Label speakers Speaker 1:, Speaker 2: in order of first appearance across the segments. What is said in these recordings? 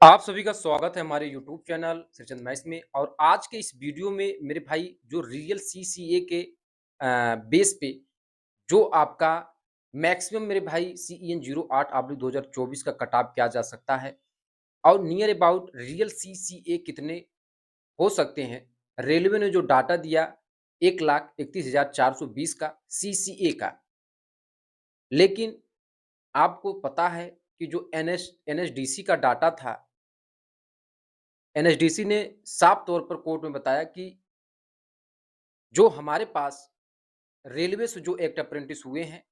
Speaker 1: आप सभी का स्वागत है हमारे यूट्यूब चैनल श्रीचंद मैथ्स में। और आज के इस वीडियो में मेरे भाई जो रियल सीसीए के बेस पे जो आपका मैक्सिमम मेरे भाई सीईएन 08/2024 का कट ऑफ किया जा सकता है और नियर अबाउट रियल सीसीए कितने हो सकते हैं। रेलवे ने जो डाटा दिया 1,31,420 का सीसीए का, लेकिन आपको पता है कि जो एनएसडीसी का डाटा था, एनएसडीसी ने साफ तौर पर कोर्ट में बताया कि जो हमारे पास रेलवे से जो एक्ट अप्रेंटिस हुए हैं,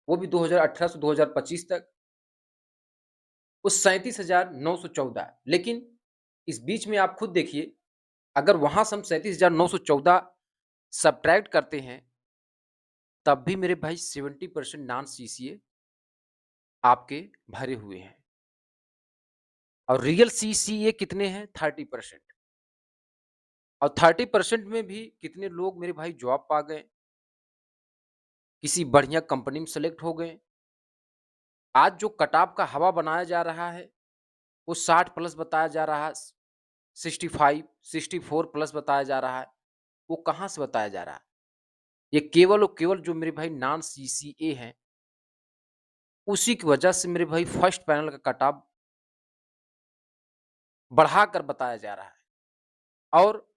Speaker 1: वो भी 2018 से 2025 तक, वो 37,914। लेकिन इस बीच में आप खुद देखिए, अगर वहाँ से हम 37,914 सब्ट्रैक्ट करते हैं, तब भी मेरे भाई 70% नॉन सीसीए आपके भरे हुए हैं और रियल सीसीए कितने हैं? 30%। और 30% में भी कितने लोग मेरे भाई जॉब पा गए, किसी बढ़िया कंपनी में सेलेक्ट हो गए। आज जो कट-ऑफ का हवा बनाया जा रहा है, वो 60 प्लस बताया जा रहा है, 65, 64 प्लस बताया जा रहा है। वो कहाँ से बताया जा रहा है? ये केवल और केवल जो मेरे भाई नॉन सीसीए हैं, उसी की वजह से मेरे भाई फर्स्ट पैनल का कट-ऑफ बढ़ाकर बताया जा रहा है। और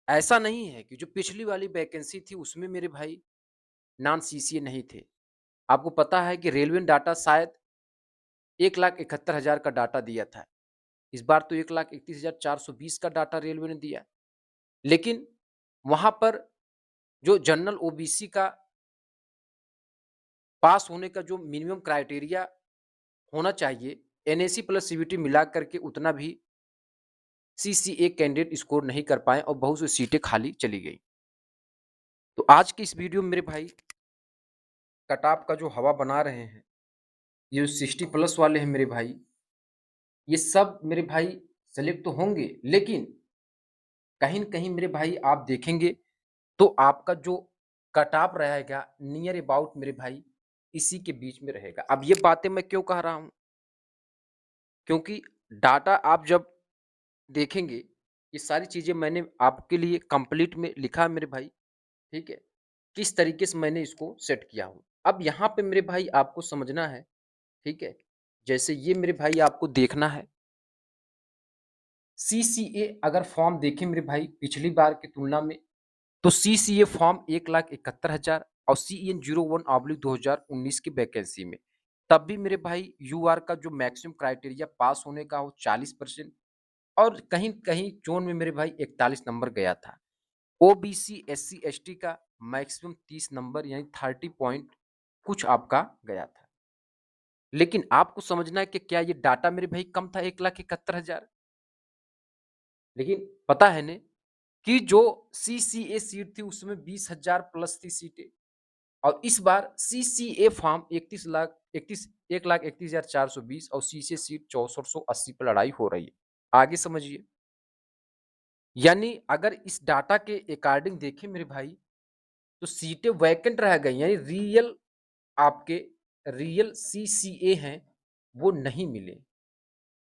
Speaker 1: ऐसा नहीं है कि जो पिछली वाली वैकेंसी थी, उसमें मेरे भाई नॉन सीसीए नहीं थे। आपको पता है कि रेलवे ने डाटा शायद 1,71,000 का डाटा दिया था। इस बार तो 1,31,420 का डाटा रेलवे ने दिया। लेकिन वहाँ पर जो जनरल ओबीसी का पास होने का जो मिनिमम क्राइटेरिया होना चाहिए, एनएसी प्लस सीबीटी मिला करके उतना भी सीसीए कैंडिडेट स्कोर नहीं कर पाए और बहुत सी सीटें खाली चली गई। तो आज की इस वीडियो में मेरे भाई कट ऑफ का जो हवा बना रहे हैं, ये जो 60 प्लस वाले हैं मेरे भाई, ये सब मेरे भाई सेलेक्ट तो होंगे, लेकिन कहीं न कहीं मेरे भाई आप देखेंगे तो आपका जो कट ऑफ रहेगा नियर अबाउट मेरे भाई इसी के बीच में रहेगा। अब ये बातें मैं क्यों कह रहा हूँ? क्योंकि डाटा आप जब देखेंगे, ये सारी चीज़ें मैंने आपके लिए कंप्लीट में लिखा है मेरे भाई, ठीक है? किस तरीके से मैंने इसको सेट किया हूँ। अब यहाँ पे मेरे भाई आपको समझना है, ठीक है? जैसे ये मेरे भाई आपको देखना है, सीसीए अगर फॉर्म देखें मेरे भाई पिछली बार की तुलना में, तो सीसीए फॉर्म 1,71,000 और सीईएन 01/2019 की वैकेंसी में। तब भी मेरे भाई यूआर का जो मैक्सिमम क्राइटेरिया पास होने का वो 40% और कहीं-कहीं जोन में मेरे भाई 41 नंबर गया था। ओबीसी, एससी, एसटी का मैक्सिमम 30 नंबर यानी 30 पॉइंट कुछ आपका गया था। लेकिन आपको समझना है कि क्या ये डाटा मेरे भाई कम था 1,71,000? लेकिन पता है ने कि जो सीसीए सीट थी उसमें 20,000 प्लस थी सीटें और इस बार सीसीए फॉर्म 1,31,420 और सीसीए सीट 6480 पर लड़ाई हो रही है। आगे समझिए। यानी अगर इस डाटा के अकॉर्डिंग देखें मेरे भाई, तो सीटें वैकेंट रह गई, यानी आपके रियल सीसीए हैं, वो नहीं मिले,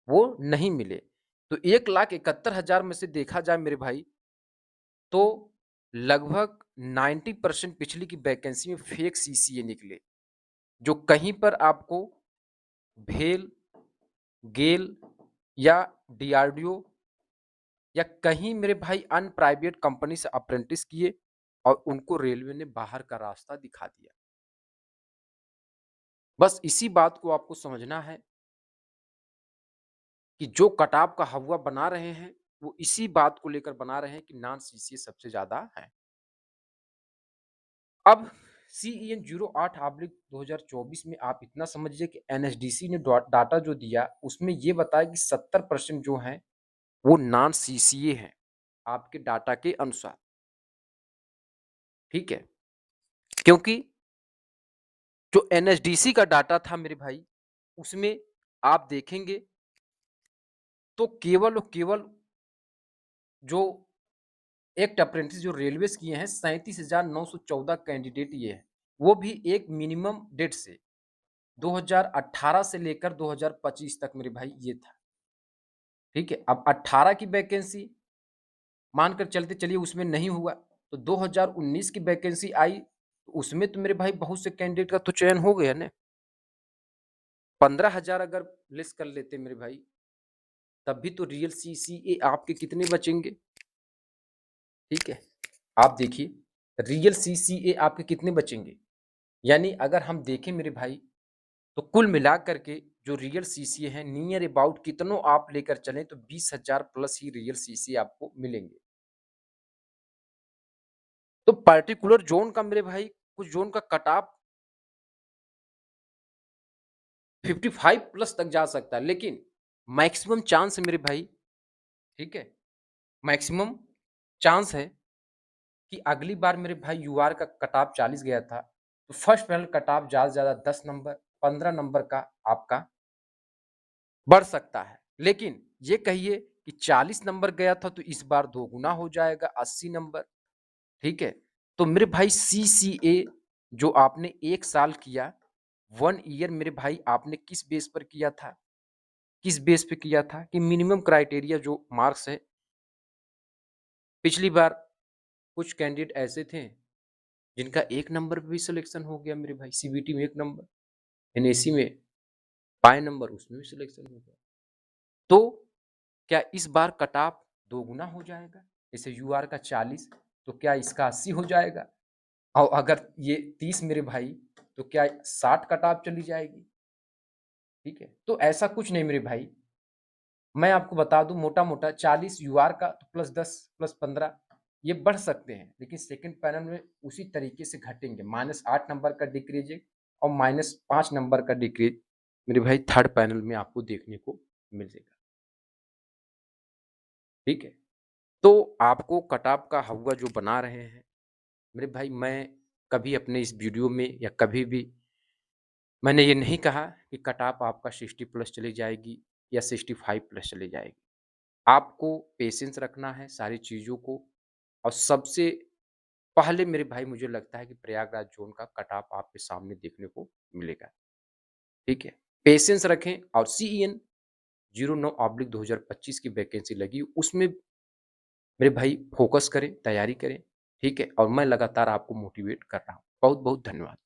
Speaker 1: वो नहीं मिले। तो 1,71,000 में से देखा जाए मेरे भाई, तो लगभग 90% पिछली की वैकेंसी में फेक सीसीए निकले, जो कहीं पर आपको भेल, गेल या डीआरडीओ या कहीं मेरे भाई अन्य प्राइवेट कंपनी से अप्रेंटिस किए और उनको रेलवे ने बाहर का रास्ता दिखा दिया। बस इसी बात को आपको समझना है कि जो कटाव का हवा बना रहे हैं, वो इसी बात को लेकर बना रहे हैं कि नॉन सीसीए सबसे ज़्यादा है। अब सीईएन 08/2024 में आप इतना समझिए कि एनएसडीसी ने डाटा जो दिया, उसमें ये बताया कि 70% जो हैं, वो नॉन सीसीए हैं, आपके डाटा के अनुसार, ठीक है? क्योंकि जो एनएसडीसी का डाटा था मेरे भाई, उसमें आप देखेंगे तो केवल और केवल जो एक्ट अप्रेंटिस जो रेलवेज़ किए हैं 37,914 कैंडिडेट ये हैं, वो भी एक मिनिमम डेट से। 2018 से लेकर 2025 तक मेरे भाई ये था, ठीक है? अब 18 की वैकेंसी मानकर चलते चलिए उसमें नहीं हुआ, तो 2019 की वैकेंसी आई, तो उसमें तो मेरे भाई बहुत से कैंडिडेट का तो चयन हो गया ना। 15,000 अगर लेस कर लेते मेरे भाई, तब भी तो रियल सीसीए आपके कितने बचेंगे, ठीक है? आप देखिए, रियल सीसीए आपके कितने बचेंगे? यानी अगर हम देखें मेरे भाई, तो कुल मिला कर के जो रियल सीसीए हैं नियर अबाउट कितनों आप लेकर चलें तो 20,000 प्लस ही रियल सीसीए आपको मिलेंगे। तो पर्टिकुलर ज़ोन का मेरे भाई, कुछ ज़ोन का कट ऑफ 55 प्लस तक जा सकता है, लेकिन मैक्सिमम चांस है मेरे भाई, ठीक है? मैक्सिमम चांस है कि अगली बार मेरे भाई यूआर का कट ऑफ 40 गया था, तो फर्स्ट पैनल कट ऑफ ज़्यादा से ज़्यादा 10 नंबर, 15 नंबर का आपका बढ़ सकता है। लेकिन ये कहिए कि 40 नंबर गया था तो इस बार दोगुना हो जाएगा 80 नंबर, ठीक है? तो मेरे भाई सीसीए जो आपने 1 साल किया, 1 ईयर मेरे भाई आपने किस बेस पर किया था? किस बेस पे किया था कि मिनिमम क्राइटेरिया जो मार्क्स है, पिछली बार कुछ कैंडिडेट ऐसे थे जिनका 1 नंबर पे भी सिलेक्शन हो गया मेरे भाई, सीबीटी में 1 नंबर, एनएसी में 5 नंबर उसमें भी सिलेक्शन हो गया। तो क्या इस बार कट ऑफ दोगुना हो जाएगा? जैसे यूआर का 40 तो क्या इसका 80 हो जाएगा? और अगर ये 30 मेरे भाई तो क्या 60 कट ऑफ चली जाएगी? ठीक है? तो ऐसा कुछ नहीं मेरे भाई, मैं आपको बता दूँ मोटा-मोटा 40 यूआर का तो प्लस 10 प्लस 15 ये बढ़ सकते हैं, लेकिन सेकंड पैनल में उसी तरीके से घटेंगे, -8 नंबर का डिक्रीज़ और -5 नंबर का डिक्रीज़ मेरे भाई थर्ड पैनल में आपको देखने को मिलेगा। ठीक है? तो आपको कट ऑफ का हौवा जो बना रहे हैं, मेरे भाई मैं कभी अपने इस वीडियो में या कभी भी मैंने ये नहीं कहा कि कट ऑफ आपका 60 प्लस चली जाएगी या 65 प्लस चली जाएगी। आपको पेशेंस रखना है सारी चीज़ों को और सबसे पहले मेरे भाई मुझे लगता है कि प्रयागराज ज़ोन का कट ऑफ आपके सामने देखने को मिलेगा, ठीक है? पेशेंस रखें और सीईएन 09/2025 की वैकेंसी लगी उसमें मेरे भाई फ़ोकस करें, तैयारी करें, ठीक है? और मैं लगातार आपको मोटिवेट कर रहा हूँ। बहुत-बहुत धन्यवाद।